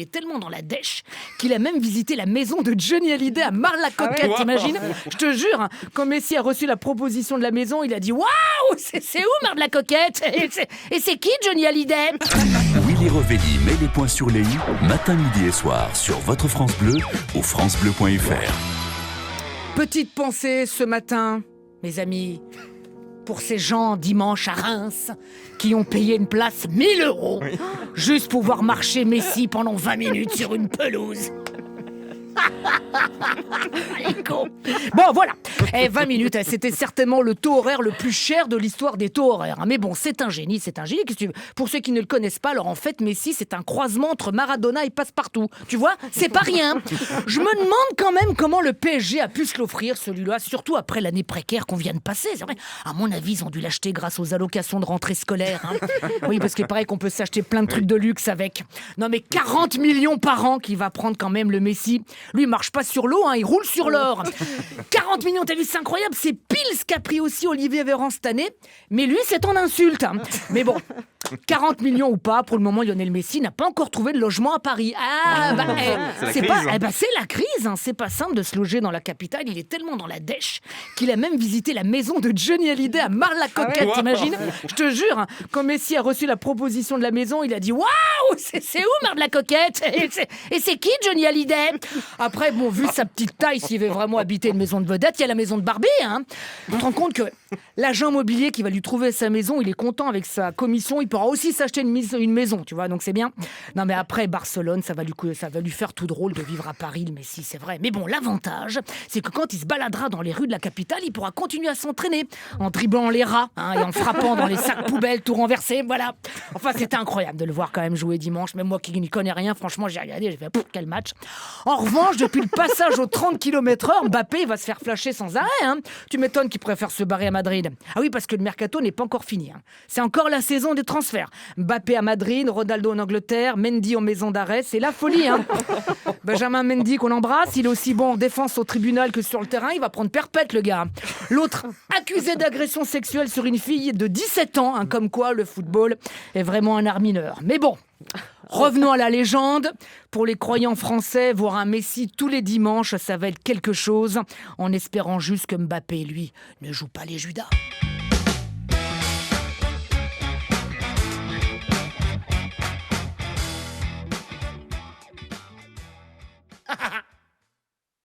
il est tellement dans la dèche qu'il a même visité la maison de Johnny Hallyday à Marne-la-Coquette, t'imagines? Je te jure, quand Messi a reçu la proposition de la maison, il a dit « Waouh, c'est où Marne-la-Coquette? Et c'est qui Johnny Hallyday ?» Willy Revelli met les points sur les i, matin, midi et soir, sur votre France Bleu ou francebleu.fr. Petite pensée ce matin, mes amis, pour ces gens dimanche à Reims qui ont payé une place 1 000 € juste pour voir marcher Messi pendant 20 minutes sur une pelouse. Les cons. Bon, voilà. 20 minutes, c'était certainement le taux horaire le plus cher de l'histoire des taux horaires. Mais bon, c'est un génie, c'est un génie. Qu'est-ce que tu veux ? Pour ceux qui ne le connaissent pas, alors en fait, Messi, c'est un croisement entre Maradona et Passepartout. Tu vois ? C'est pas rien. Je me demande quand même comment le PSG a pu se l'offrir, celui-là, surtout après l'année précaire qu'on vient de passer. C'est vrai. À mon avis, ils ont dû l'acheter grâce aux allocations de rentrée scolaire. Oui, parce qu'il paraît qu'on peut s'acheter plein de trucs de luxe avec. Non, mais 40 millions par an qu'il va prendre quand même le Messi. Lui, il marche pas sur l'eau, il roule sur l'or. 40 millions, t'as vu, c'est incroyable. C'est pile ce qu'a pris aussi Olivier Véran cette année. Mais lui, c'est en insulte. Mais bon, 40 millions ou pas, pour le moment, Lionel Messi n'a pas encore trouvé de logement à Paris. C'est la crise. C'est pas simple de se loger dans la capitale. Il est tellement dans la dèche qu'il a même visité la maison de Johnny Hallyday à Marne-la-Coquette, t'imagines? Je te jure, quand Messi a reçu la proposition de la maison, il a dit « Waouh, c'est où Marne-la-Coquette? Et c'est qui Johnny Hallyday ?» Après, bon, vu sa petite taille, s'il veut vraiment habiter une maison de vedette, il y a la maison de Barbie. Tu te rends compte que l'agent immobilier qui va lui trouver sa maison, il est content avec sa commission, il pourra aussi s'acheter une maison, tu vois, donc c'est bien. Non, mais après, Barcelone, ça va lui faire tout drôle de vivre à Paris, le Messi, c'est vrai. Mais bon, l'avantage, c'est que quand il se baladera dans les rues de la capitale, il pourra continuer à s'entraîner en dribblant les rats et en frappant dans les sacs poubelles tout renversés, voilà. Enfin, c'était incroyable de le voir quand même jouer dimanche. Même moi qui n'y connais rien, franchement, j'ai regardé, j'ai fait quel match. En revanche, depuis le passage aux 30 km/h, Mbappé va se faire flasher sans arrêt. Tu m'étonnes qu'il préfère se barrer à Madrid. Ah oui, parce que le mercato n'est pas encore fini. C'est encore la saison des transferts. Mbappé à Madrid, Ronaldo en Angleterre, Mendy en maison d'arrêt, c'est la folie. Benjamin Mendy qu'on embrasse, il est aussi bon en défense au tribunal que sur le terrain, il va prendre perpète le gars. L'autre, accusé d'agression sexuelle sur une fille de 17 ans, comme quoi le football est vraiment un art mineur. Mais bon, revenons à la légende. Pour les croyants français, voir un Messi tous les dimanches, ça va être quelque chose, en espérant juste que Mbappé, lui, ne joue pas les Judas.